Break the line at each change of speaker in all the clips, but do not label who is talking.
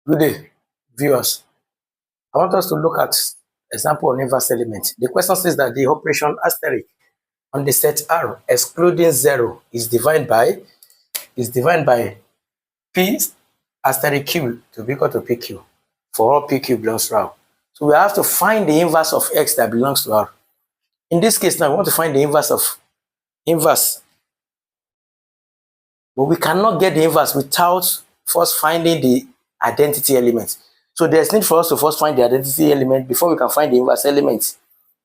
Good day, viewers. I want us to look at example of inverse element. The question says that the operation asterisk on the set R excluding 0 is divided by P asterisk Q to be equal to PQ for all PQ belongs to R. So we have to find the inverse of X that belongs to R. In this case now, we want to find the inverse of inverse. But we cannot get the inverse without first finding the identity element. So there's need for us to first find the identity element before we can find the inverse element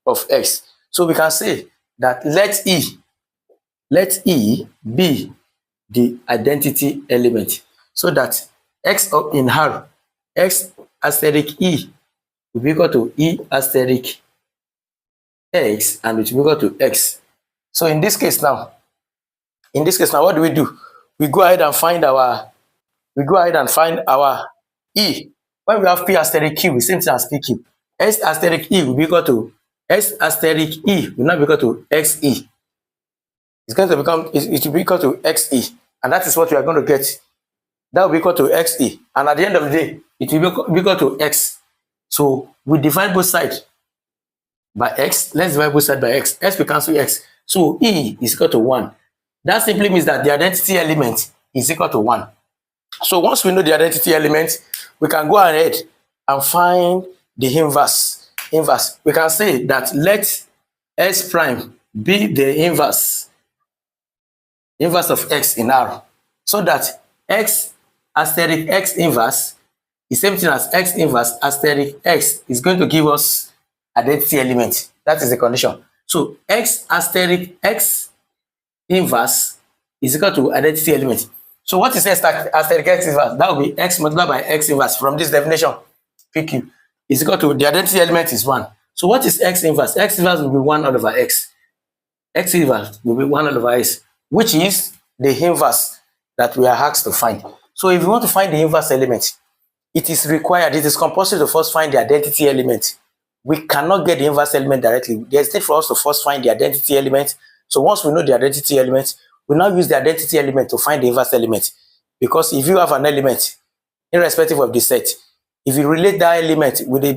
of X. So we can say that let E be the identity element, so that X in R, X asterisk E will be equal to E asterisk X, and it will be equal to X. So in this case now, what do? We go ahead and find our E. When we have P asterisk Q, we same thing as PQ. S asterisk E will be equal to S asterisk E will not be equal to XE. It's going to become, it will be equal to XE, and that is what we are going to get. That will be equal to XE, and at the end of the day, it will be equal to X. So we divide both sides by X. Let's divide both sides by X. X will cancel X. So E is equal to 1. That simply means that the identity element is equal to 1. So once we know the identity element, we can go ahead and find the inverse. We can say that let S prime be the inverse of X in R, so that X asterisk X inverse is same thing as X inverse asterisk X is going to give us identity element. That is the condition. So X asterisk X inverse is equal to identity element. So what is X asterisk X inverse? That will be X multiplied by X inverse from this definition. PQ is equal to the identity element is 1. So what is X inverse? X inverse will be 1 all over X. X inverse will be 1 all over X, which is the inverse that we are asked to find. So if you want to find the inverse element, it is compulsory to first find the identity element. We cannot get the inverse element directly. There's need for us to first find the identity element. So once we know the identity element, we now use the identity element to find the inverse element. Because if you have an element, irrespective of the set, if you relate that element with the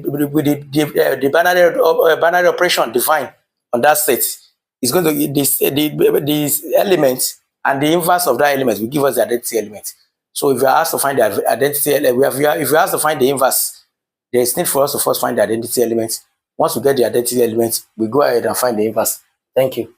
binary operation defined on that set, it's going to this element and the inverse of that element will give us the identity element. So if you are asked to find the identity element, if you are asked to find the inverse, there is need for us to first find the identity element. Once we get the identity element, we go ahead and find the inverse. Thank you.